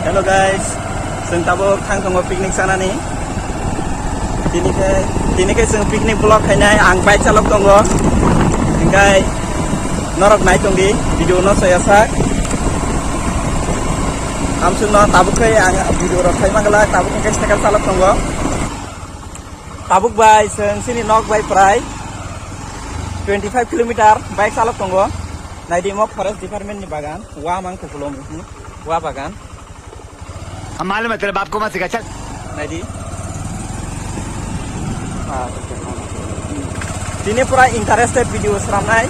Hello guys, जों दाबो थांदों पिकनिक जानानै दिनैखाय जों पिकनिक ब्लग खायनाय आं बाइक चालक दङ ओंखाय नरक नाय दंदि भिडिअ न सयासा आमसुनो ताबुखै आं भिडिअ रखाय मागला ताबुखै साइकेल चालक दङ ताबुक बाय जों सिनि नक बाय प्राय 25 किलोमीटर बाइक चालक दङ नायदि मक फरेस्ट डिपार्टमेंट नि बागान वा मांखौ खुलम वा बागान हम मालूम है तेरे बाप को मत सिखा चल नायदि दिनै पुरा इंटरेस्टेड भिडिअ खालामनाय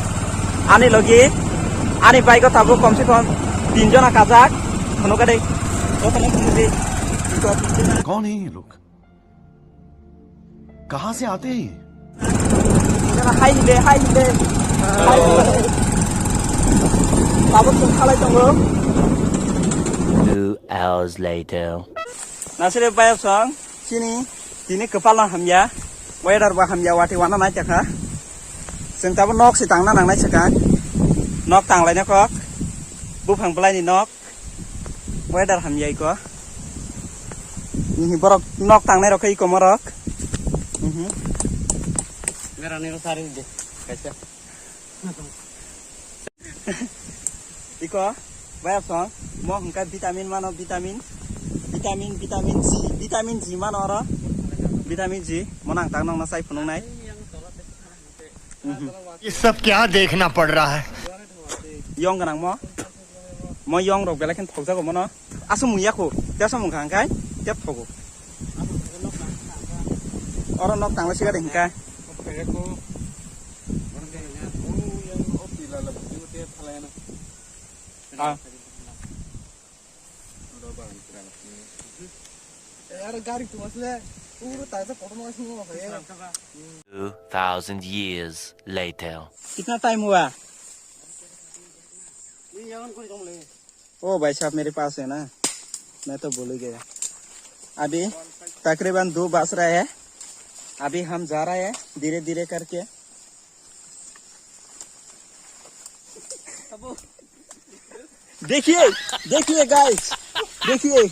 आनि लगी आनि बाइक ताबो कम से कम 3 जना काजाक खनोगा दे कौन है ये लोग कहां से आते हैं हाय दे ताबो जों खालाय दङ 2 hours later. Nasir bayar song sini dini kepala hamya weather ba hamya wati wana nai taka जों tabu nok si tangna nang nai saka nok tang lai na kok bu phang plai ni nok weather hamya ko ni borok nok tang nai rokai ko morok mera ni sari de kaisa iko bayar song mo hangka vitamin mano vitamin G mana orang vitamin G menang tangnong nasai penung naik ये सब क्या देखना पड़ रहा है yong ganang mo yong rok belakin thok jago mono asu muya ko dia samung khangkai dia thogo ora nok tangla siga dengka यार गाड़ी तो मसले पूरा ताजा फोटो में सुनो है 2000 years later. कितना टाइम हुआ ओ भाई साहब मेरे पास है ना मैं तो भूल गया अभी तकरीबन 2 बज रहा है अभी हम जा रहे हैं धीरे धीरे करके देखिए गाइस देखिए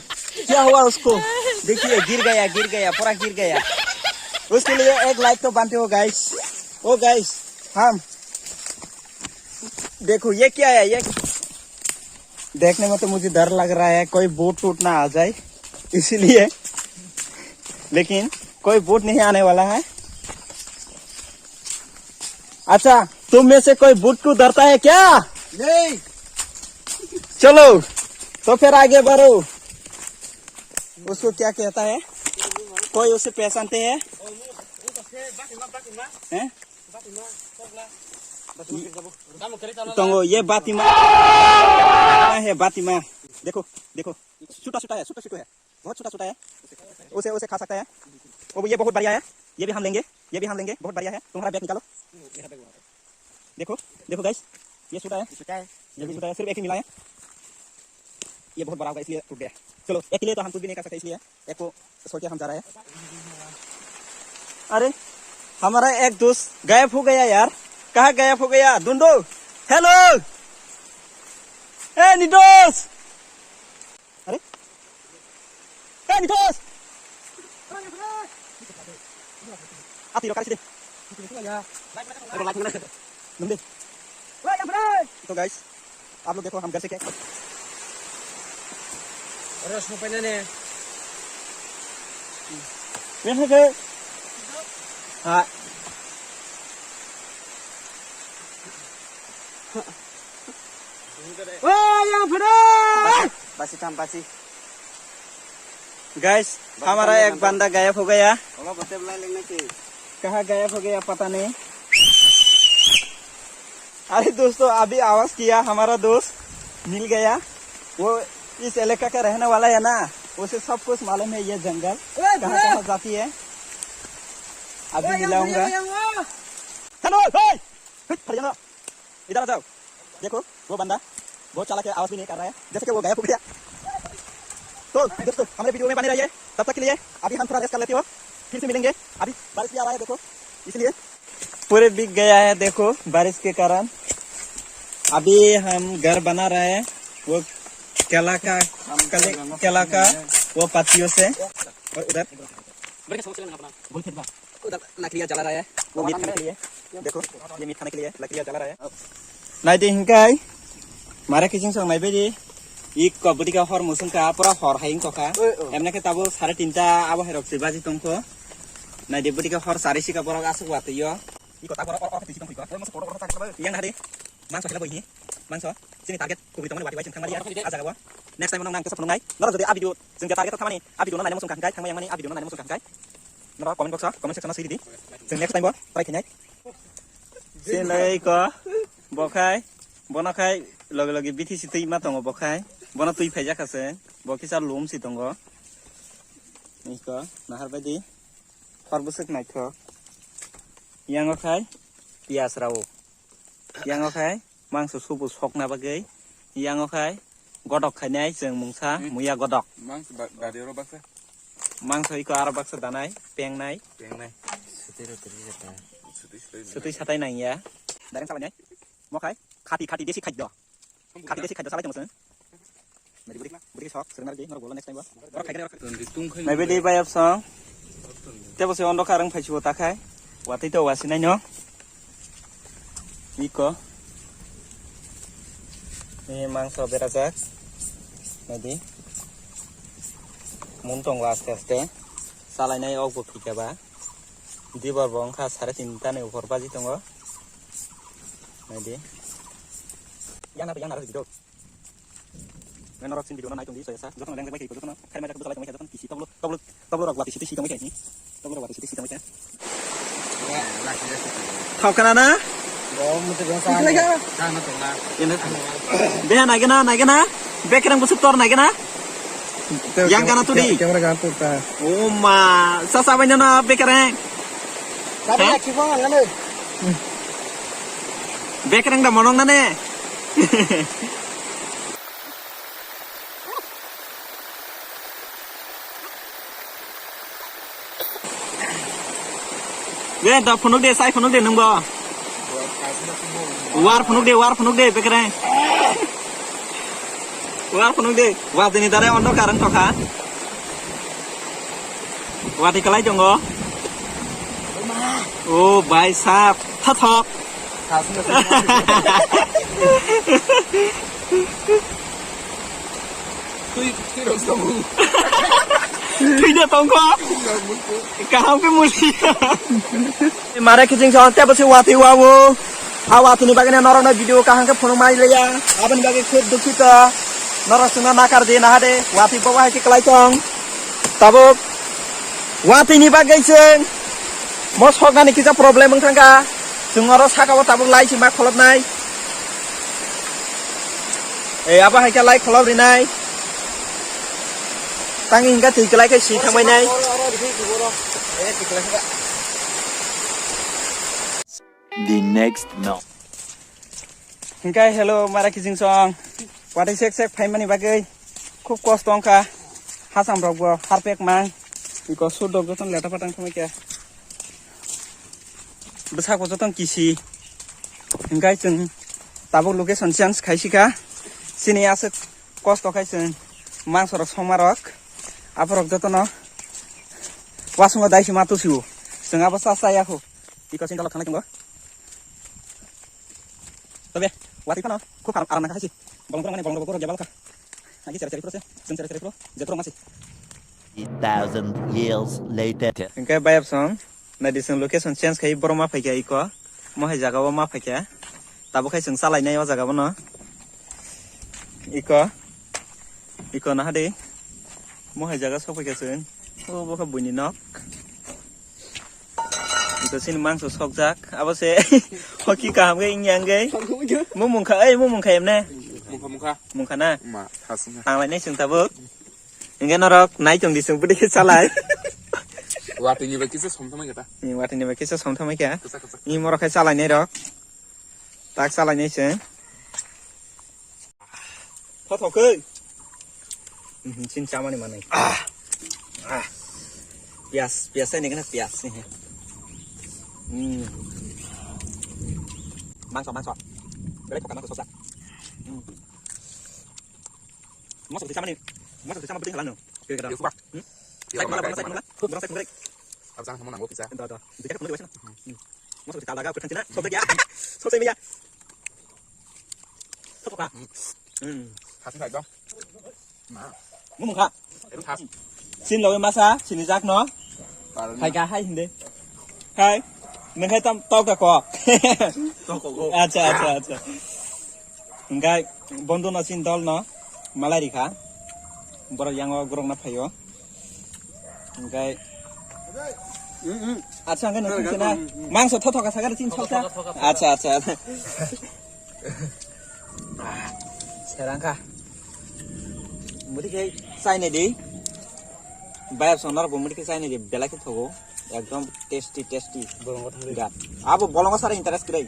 क्या हुआ उसको देखिए गिर गया पूरा गिर गया उसके लिए एक लाइक तो बांधते हो गाइस ओ गाइस हम देखो ये क्या है ये देखने में तो मुझे डर लग रहा है कोई बोट टूट ना आ जाए इसीलिए लेकिन कोई बोट नहीं आने वाला है अच्छा तुम में से कोई बोट को डरता है क्या नहीं चलो तो फिर आगे बढ़ो उसको क्या कहता है कोई उसे पहचानते हैं तो ये बातिमा है बातिमा देखो छोटा है बहुत छोटा है उसे खा सकता है वो ये बहुत बढ़िया है ये भी हम लेंगे बहुत बढ़िया है तुम्हारा बैग निकालो देखो गाइस ये छोटा है ये भी छोटा है सिर्फ एक ही मिला है ये बहुत बड़ा होगा इसलिए टूट गया चलो एक के लिए तो हम कुछ भी नहीं कर सकते इसलिए एक को छोड़ के हम जा रहे हैं अरे हमारा एक दोस्त गायब हो गया यार कहाँ गायब हो गया ढूंढो हेलो ए निदोस अरे ए निदोस आती रो कासी दे तो गाइस आप लोग देखो हम घर से क्या Terus ngapain nih? Biasa ke? Ah. Wah, yang benar. Pasti. Guys, हमारा एक बंदा गायब हो गया। कहाँ गायब हो गया पता नहीं। अरे दोस्तों अभी आवाज किया हमारा दोस्त मिल गया वो इस इलाका का रहने वाला है ना उसे सब कुछ मालूम है ये जंगल कहाँ जाती है अभी मिलाऊंगा हेलो इधर आ जाओ देखो वो बंदा बहुत चालाक है आवाज भी नहीं कर रहा है जैसे कि वो गायब हो गया तो दोस्तों हमारे वीडियो में बने रहिए तब तक के लिए अभी हम थोड़ा रेस्ट कर लेते हो फिर से मिलेंगे अभी बारिश भी आ रहा है देखो इसलिए पूरे बिक गया है देखो बारिश के कारण अभी हम घर बना रहे हैं वो kelaka kelaka वो पत्तियों से और उधर उधर लकड़ियाँ जला रहा है वो मीट खाने के लिए देखो ये मीट खाने के लिए लकड़ियाँ जला रहा है नाई दे हिंकाई मारे किचन संग नाई बेदी एक कबड्डी का हर मुसुम का पूरा हर हाइंग तो का एमने के ताबो 3:30 अब हेरक से बाजी तुमको नाई दे बडी का हर 4:30 का पूरा आसु वाते यो इको ता पूरा और तिसी तुम इको मस फोटो फोटो ता yang hari mangso kila boy mangso sini target ku bitong wati wai jeng thangmari aja gawa next time nang kesep nungai nora jodi a video jeng target thamani a video nang musung kang kai thangmai yang mani a video nang musung kang kai nora comment box comment section sih di jeng next time bo try khinai sin lai ko bokai bonakai loge loge bithi situi ma tongo bokai bona tui phaija kase bokisa lum si tongo niko nahar badi khorbusuk naitho yang okai pias rau yang okai mangso subu sok na bagai yang okai godok khainai jeng mungsa muya godok mangso badero baksa mangso iko ara baksa danai pengnai sutui satai nang ya dareng salanya mokai khati desi khaddo salai tengsen mari buri sok serenar ge nor bola next time ba ora khaigena ora nai bedi bayap song tebo se ondo karang phaichu takai wati to wasinai no iko ini mangso berajak nadi muntong aste salainai og bukika ba dibar bongkha 3:30 ni upor baji tongo nadi yang na video menorok sin video na naitung di saya jotong leng baik jotong kai majak betul lagi jotong kisi toblo rok wati sisi tong kai toblo rok wati sisi tong kai thau kana na Beha naikena, bekerang busuk tor naikena, yang kana tu di. Oh ma, sasa banyak na bekerang. Bekerang dah monong na ne. Beha dah punuk deh, saya punuk deh nunggu. war punuk de bekere war punuk de wa tini dare ondo karang toka wati kalai jongo oh bai sap thok Tidak tongko kaham ke mulia mare kicing son te basi wati wawo awat ini bagian orang na video kahang ke phone mai leya aban bagi khut dukhita narasuna nakar de nahade wati bawa ki kelai tong tabuk wati ini bagai sing mos hogani kita problem mengkangka jungoro sakawa tabuk lai sing mak kholop nai apa hai ka lai kholop ri nai tangi hingga ti kelai ke si thangmai nai The next month. Hingkai hello mara kijing song wati sek phaimani bagai khub kost tongka hasam rogbo harpek mang iko sudok joton leta patang thomai ke besak ko joton kisi hingkai jeng tabuk location chance khaisika sini ase kost kai jeng mangsorok somarok aporok jotono wasungo daisi matusiu jeng abo sasaya ko iko cinta lokana tunggo Tapi, wati pana, kok aran nak kasih. Bolong bolong jabal ka. Lagi cari-cari terus ya. Cari-cari terus. Jatuh masih. 1,000 years later. Engkai bayap song. Na diseng location change kai boroma phaikya iko. Mohai jaga wa ma phaikya. Tabo kai seng salai nai wa jaga bono. Iko na hade. Mohai jaga sok phaikya sen. Oh boka buni nok. Iko sin mangso sok jak. Abo se hoki kaham ge ingyang ge. Mumungkha em ne. Mungkha na. ma hasna Tang lai nai seng tabuk. Engkai norok nai jong diseng budi salai. wati ni bakisa somtama kita Ni wati ni bakisa somtama kya. Ni morok kai salai nai rok. Tak salai nai seng. Thok ke. Sin chama ni mana. Biasa ni kena pias ni. Mangso. Boleh kok mangso sosak. mau seperti sama nih mau seperti sama penting halan kira kira Yêu suka. saya kemana saya kemana kurang saya kemana Áp sang không nặng của pizza. entah entah itu kan kemana mau seperti talaga ke kantina sobek ya sobek ya sobek apa Thắt phải không? Mà. muốn mừng hả Em thắt. xin lỗi masa xin giác nó Và hai ca hai hindi hai mình hay tâm to cả cọ acha acha acha enggak bondo na sin dol no malari kha bor yang gorong na phayo enggak acha kan nang sina mangso tho tho ka sagar sin chota acha acha serang kha mudi ke sai ne di bayar sonar bo mudi ke sai ne di bela ke thogo एकदम tasty tasty बोलंगो थांगे गा अब बोलंगो सारा interest करे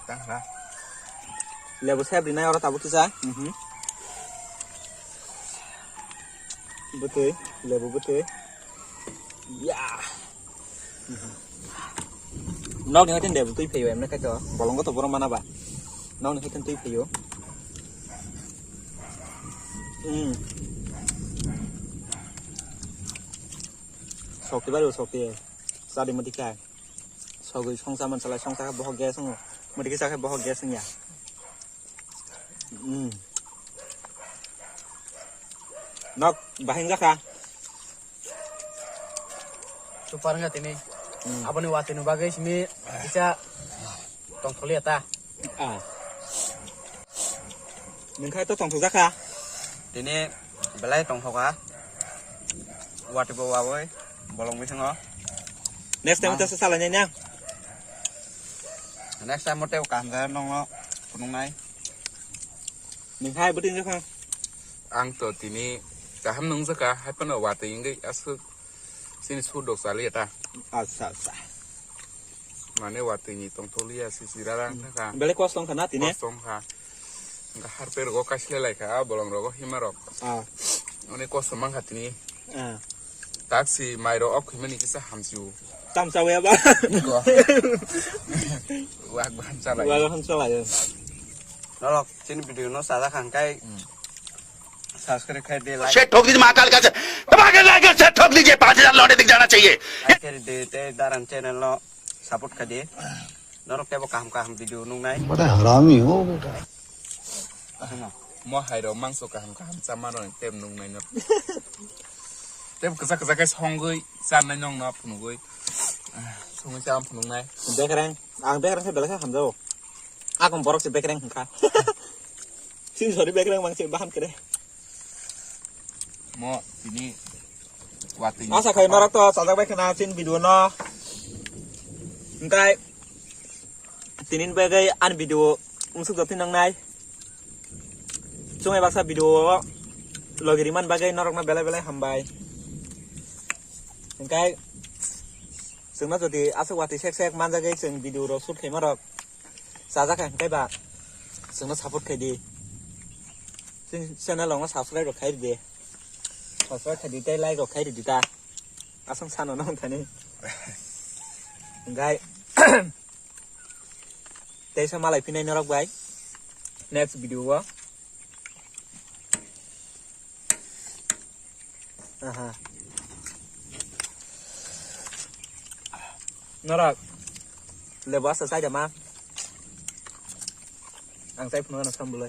Tăng ra. लेबु सेब दिनाय और ताबु किसा बते लेबु बते या नौ नि हथिन देबु तुइ फैयो एमने खायतो बोलंगो तो बरम मानाबा नौ नि हथिन तुइ फैयो Soki baru soki sadi matikai sogi songsa mansalai songsa bahagia semua mati saya bahagia semua nok bahin ka super nggak ini apa nih waktu ini bagai sini bisa tongkol lihat ah mình khai tốt tổng thủ giác ka ini belai tongkol ah waktu bawa boy bolong bisa nggak next time kita sesalahnya nha next time mau teo kan ra nong nó nong này mình khai bữa tin giác ka Ang to tini cả ham nung zaka hai pan ở vạt tiếng cái asu xin su độc xả liệt ta. asa asa Mà nếu vạt tiếng tông thô liệt si ra rang ta. beli kosong kana tini Kosong ha. Nggak harper go kasih lagi ka bolong rogo himarok. Ini kosong mang hati ni. Taksi mairo ok himani kisah hamsiu. tam sao ya ba Wah bahan salah. Wala không sao lại nó lọc trên video nó xả ra hàng cây subscribe khai they like set ठोक दीजिए महाकाल का धमाके लाकर set ठोक दीजिए 5000 लौटे दिख जाना चाहिए khai दे ते daran channel nó support khai dे nó lọc teo काम video nung này बड़ा हरामी हो बेटा Mo hai do mang so ka ham sama no tem nung nai no. Tem kesa cái song goi san nai nong no punu goi. Song sam punu nai. bekereng ang bekereng saya beli ham do aku borok si bekereng ka sini sorry bekereng mang si bahan kere Mo ini wati asa khai norak to sajak bai kana sin video no engkai tinin bagai an video unsuk dapin nang nai sungai baksa video logiriman bagai norok na bela hambai engkai sungna jodi asuk wati sek manjagai sung video ro shoot khai marok sajak engkai ba sungna support khai di sin channel long na subscribe ro khai di subscribe khai di tai like ro khai di ta asam sano nong thani engkai tei sama lai pinai norok bai next video wa aha norak lebas selesai dah mah ang saya penuh nak sambal